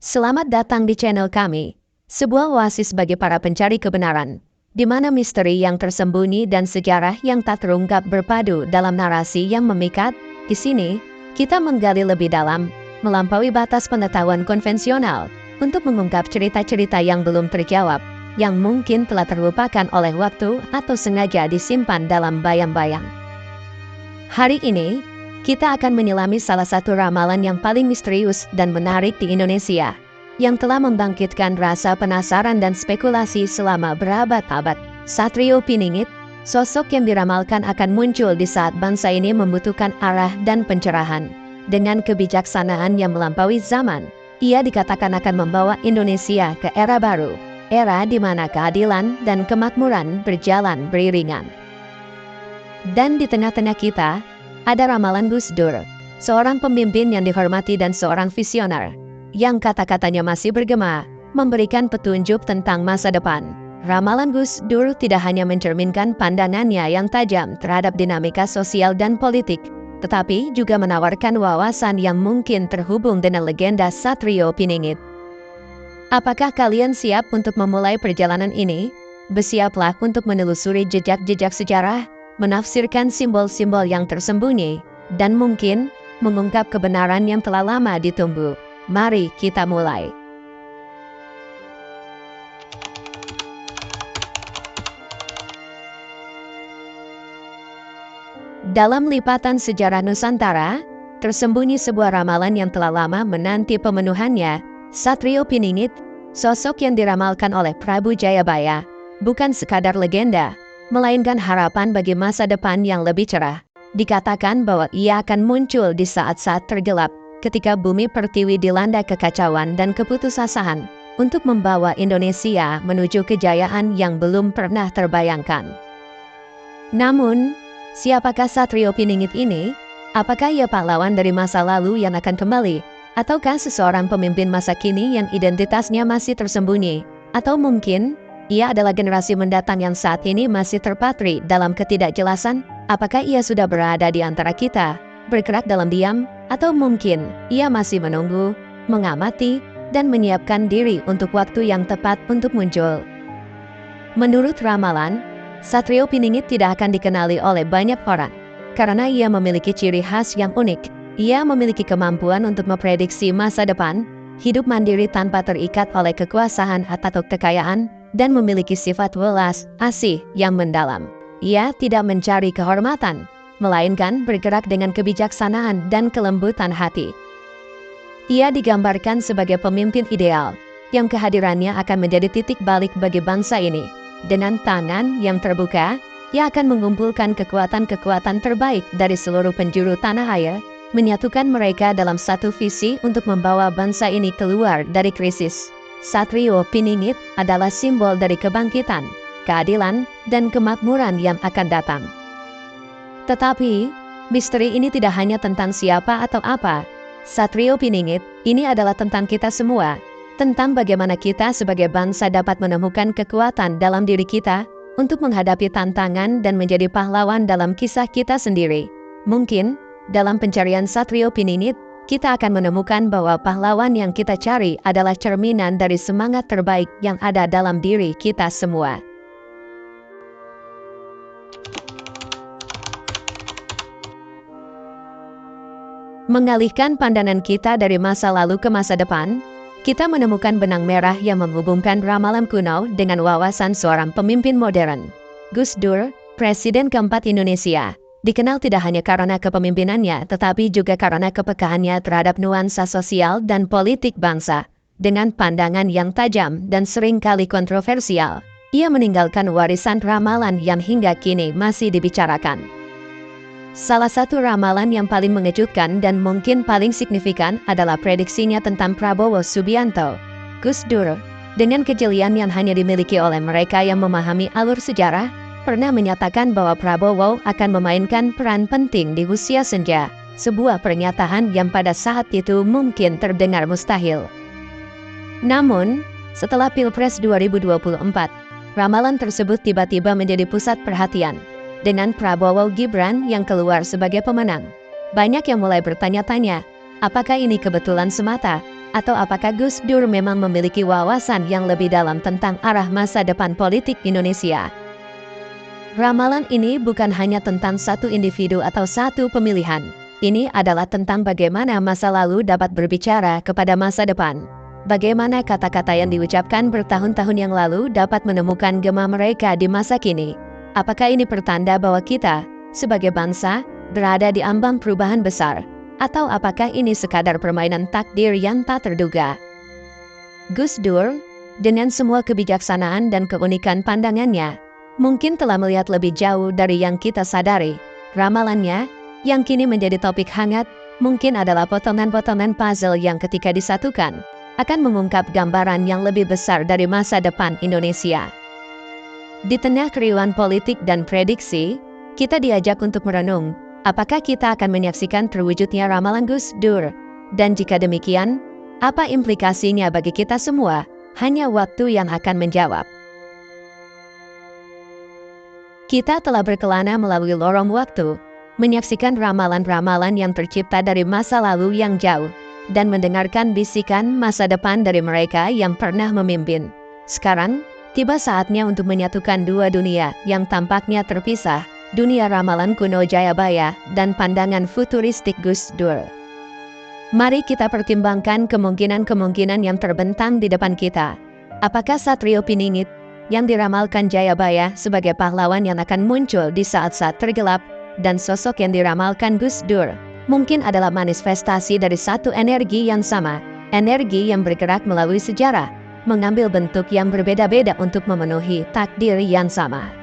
Selamat datang di channel kami, sebuah oasis bagi para pencari kebenaran, di mana misteri yang tersembunyi dan sejarah yang tak terungkap berpadu dalam narasi yang memikat. Di sini, kita menggali lebih dalam, melampaui batas pengetahuan konvensional, untuk mengungkap cerita-cerita yang belum terjawab, yang mungkin telah terlupakan oleh waktu atau sengaja disimpan dalam bayang-bayang. Hari ini, kita akan menyelami salah satu ramalan yang paling misterius dan menarik di Indonesia, yang telah membangkitkan rasa penasaran dan spekulasi selama berabad-abad. Satrio Piningit, sosok yang diramalkan akan muncul di saat bangsa ini membutuhkan arah dan pencerahan. Dengan kebijaksanaan yang melampaui zaman, ia dikatakan akan membawa Indonesia ke era baru, era di mana keadilan dan kemakmuran berjalan beriringan. Dan di tengah-tengah kita, ada ramalan Gus Dur, seorang pemimpin yang dihormati dan seorang visioner, yang kata-katanya masih bergema, memberikan petunjuk tentang masa depan. Ramalan Gus Dur tidak hanya mencerminkan pandangannya yang tajam terhadap dinamika sosial dan politik, tetapi juga menawarkan wawasan yang mungkin terhubung dengan legenda Satrio Piningit. Apakah kalian siap untuk memulai perjalanan ini? Bersiaplah untuk menelusuri jejak-jejak sejarah, menafsirkan simbol-simbol yang tersembunyi, dan mungkin mengungkap kebenaran yang telah lama ditunggu. Mari kita mulai. Dalam lipatan sejarah Nusantara, tersembunyi sebuah ramalan yang telah lama menanti pemenuhannya. Satrio Piningit, sosok yang diramalkan oleh Prabu Jayabaya, bukan sekadar legenda, melainkan harapan bagi masa depan yang lebih cerah. Dikatakan bahwa ia akan muncul di saat-saat tergelap, ketika bumi pertiwi dilanda kekacauan dan keputusasaan, untuk membawa Indonesia menuju kejayaan yang belum pernah terbayangkan. Namun, siapakah Satrio Piningit ini? Apakah ia pahlawan dari masa lalu yang akan kembali? Ataukah seseorang pemimpin masa kini yang identitasnya masih tersembunyi? Atau mungkin ia adalah generasi mendatang yang saat ini masih terpatri dalam ketidakjelasan? Apakah ia sudah berada di antara kita, bergerak dalam diam? Atau mungkin ia masih menunggu, mengamati, dan menyiapkan diri untuk waktu yang tepat untuk muncul? Menurut ramalan, Satrio Piningit tidak akan dikenali oleh banyak orang, karena ia memiliki ciri khas yang unik. Ia memiliki kemampuan untuk memprediksi masa depan, hidup mandiri tanpa terikat oleh kekuasaan atau kekayaan, dan memiliki sifat welas asih yang mendalam. Ia tidak mencari kehormatan, melainkan bergerak dengan kebijaksanaan dan kelembutan hati. Ia digambarkan sebagai pemimpin ideal, yang kehadirannya akan menjadi titik balik bagi bangsa ini. Dengan tangan yang terbuka, ia akan mengumpulkan kekuatan-kekuatan terbaik dari seluruh penjuru tanah air, menyatukan mereka dalam satu visi untuk membawa bangsa ini keluar dari krisis. Satrio Piningit adalah simbol dari kebangkitan, keadilan, dan kemakmuran yang akan datang. Tetapi, misteri ini tidak hanya tentang siapa atau apa. Satrio Piningit ini adalah tentang kita semua, tentang bagaimana kita sebagai bangsa dapat menemukan kekuatan dalam diri kita untuk menghadapi tantangan dan menjadi pahlawan dalam kisah kita sendiri. Mungkin, dalam pencarian Satrio Piningit, kita akan menemukan bahwa pahlawan yang kita cari adalah cerminan dari semangat terbaik yang ada dalam diri kita semua. Mengalihkan pandangan kita dari masa lalu ke masa depan, kita menemukan benang merah yang menghubungkan ramalan kuno dengan wawasan seorang pemimpin modern. Gus Dur, Presiden keempat Indonesia, dikenal tidak hanya karena kepemimpinannya, tetapi juga karena kepekaannya terhadap nuansa sosial dan politik bangsa. Dengan pandangan yang tajam dan seringkali kontroversial, ia meninggalkan warisan ramalan yang hingga kini masih dibicarakan. Salah satu ramalan yang paling mengejutkan dan mungkin paling signifikan adalah prediksinya tentang Prabowo Subianto. Gus Dur, dengan kejelian yang hanya dimiliki oleh mereka yang memahami alur sejarah, pernah menyatakan bahwa Prabowo akan memainkan peran penting di usia senja, sebuah pernyataan yang pada saat itu mungkin terdengar mustahil. Namun, setelah Pilpres 2024, ramalan tersebut tiba-tiba menjadi pusat perhatian. Dengan Prabowo Gibran yang keluar sebagai pemenang, banyak yang mulai bertanya-tanya, apakah ini kebetulan semata? Atau apakah Gus Dur memang memiliki wawasan yang lebih dalam tentang arah masa depan politik Indonesia? Ramalan ini bukan hanya tentang satu individu atau satu pemilihan. Ini adalah tentang bagaimana masa lalu dapat berbicara kepada masa depan. Bagaimana kata-kata yang diucapkan bertahun-tahun yang lalu dapat menemukan gema mereka di masa kini. Apakah ini pertanda bahwa kita, sebagai bangsa, berada di ambang perubahan besar? Atau apakah ini sekadar permainan takdir yang tak terduga? Gus Dur, dengan semua kebijaksanaan dan keunikan pandangannya, mungkin telah melihat lebih jauh dari yang kita sadari. Ramalannya, yang kini menjadi topik hangat, mungkin adalah potongan-potongan puzzle yang ketika disatukan, akan mengungkap gambaran yang lebih besar dari masa depan Indonesia. Di tengah keriuhan politik dan prediksi, kita diajak untuk merenung, apakah kita akan menyaksikan terwujudnya ramalan Gus Dur? Dan jika demikian, apa implikasinya bagi kita semua? Hanya waktu yang akan menjawab. Kita telah berkelana melalui lorong waktu, menyaksikan ramalan-ramalan yang tercipta dari masa lalu yang jauh, dan mendengarkan bisikan masa depan dari mereka yang pernah memimpin. Sekarang, tiba saatnya untuk menyatukan dua dunia yang tampaknya terpisah, dunia ramalan kuno Jayabaya dan pandangan futuristik Gus Dur. Mari kita pertimbangkan kemungkinan-kemungkinan yang terbentang di depan kita. Apakah Satrio Piningit yang diramalkan Jayabaya sebagai pahlawan yang akan muncul di saat-saat tergelap, dan sosok yang diramalkan Gus Dur mungkin adalah manifestasi dari satu energi yang sama, energi yang bergerak melalui sejarah, mengambil bentuk yang berbeda-beda untuk memenuhi takdir yang sama?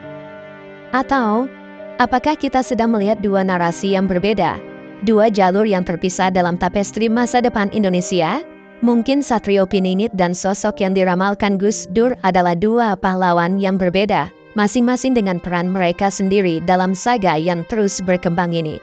Atau apakah kita sedang melihat dua narasi yang berbeda, dua jalur yang terpisah dalam tapestri masa depan Indonesia? Mungkin Satrio Piningit dan sosok yang diramalkan Gus Dur adalah dua pahlawan yang berbeda, masing-masing dengan peran mereka sendiri dalam saga yang terus berkembang ini.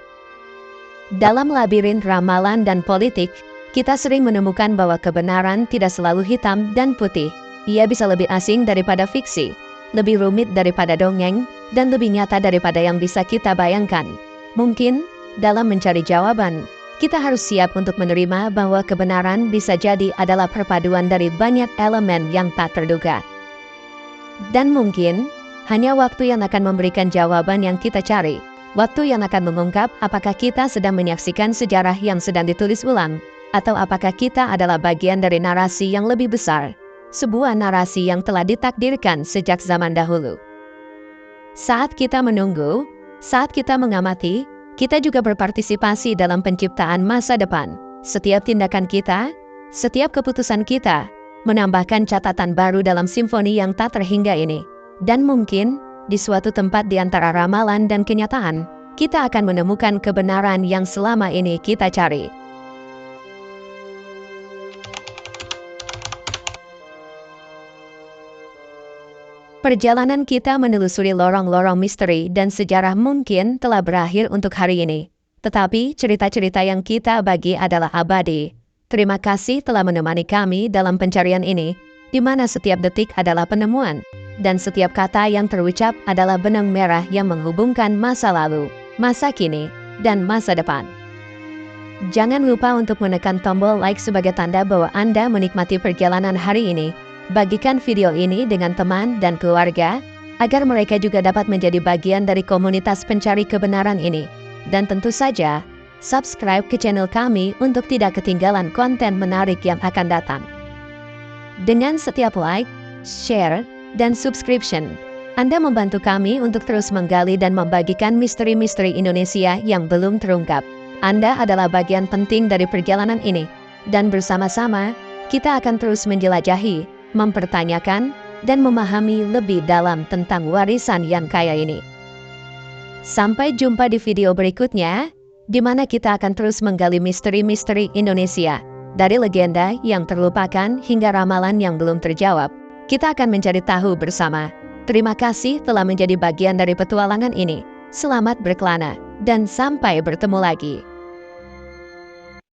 Dalam labirin ramalan dan politik, kita sering menemukan bahwa kebenaran tidak selalu hitam dan putih. Ia bisa lebih asing daripada fiksi, lebih rumit daripada dongeng, dan lebih nyata daripada yang bisa kita bayangkan. Mungkin, dalam mencari jawaban, kita harus siap untuk menerima bahwa kebenaran bisa jadi adalah perpaduan dari banyak elemen yang tak terduga. Dan mungkin, hanya waktu yang akan memberikan jawaban yang kita cari. Waktu yang akan mengungkap apakah kita sedang menyaksikan sejarah yang sedang ditulis ulang, atau apakah kita adalah bagian dari narasi yang lebih besar. Sebuah narasi yang telah ditakdirkan sejak zaman dahulu. Saat kita menunggu, saat kita mengamati, kita juga berpartisipasi dalam penciptaan masa depan. Setiap tindakan kita, setiap keputusan kita, menambahkan catatan baru dalam simfoni yang tak terhingga ini. Dan mungkin, di suatu tempat di antara ramalan dan kenyataan, kita akan menemukan kebenaran yang selama ini kita cari. Perjalanan kita menelusuri lorong-lorong misteri dan sejarah mungkin telah berakhir untuk hari ini. Tetapi cerita-cerita yang kita bagi adalah abadi. Terima kasih telah menemani kami dalam pencarian ini, di mana setiap detik adalah penemuan, dan setiap kata yang terucap adalah benang merah yang menghubungkan masa lalu, masa kini, dan masa depan. Jangan lupa untuk menekan tombol like sebagai tanda bahwa Anda menikmati perjalanan hari ini. Bagikan video ini dengan teman dan keluarga, agar mereka juga dapat menjadi bagian dari komunitas pencari kebenaran ini. Dan tentu saja, subscribe ke channel kami untuk tidak ketinggalan konten menarik yang akan datang. Dengan setiap like, share, dan subscription, Anda membantu kami untuk terus menggali dan membagikan misteri-misteri Indonesia yang belum terungkap. Anda adalah bagian penting dari perjalanan ini, dan bersama-sama, kita akan terus menjelajahi, mempertanyakan, dan memahami lebih dalam tentang warisan yang kaya ini. Sampai jumpa di video berikutnya, di mana kita akan terus menggali misteri-misteri Indonesia. Dari legenda yang terlupakan hingga ramalan yang belum terjawab, kita akan mencari tahu bersama. Terima kasih telah menjadi bagian dari petualangan ini. Selamat berkelana, dan sampai bertemu lagi.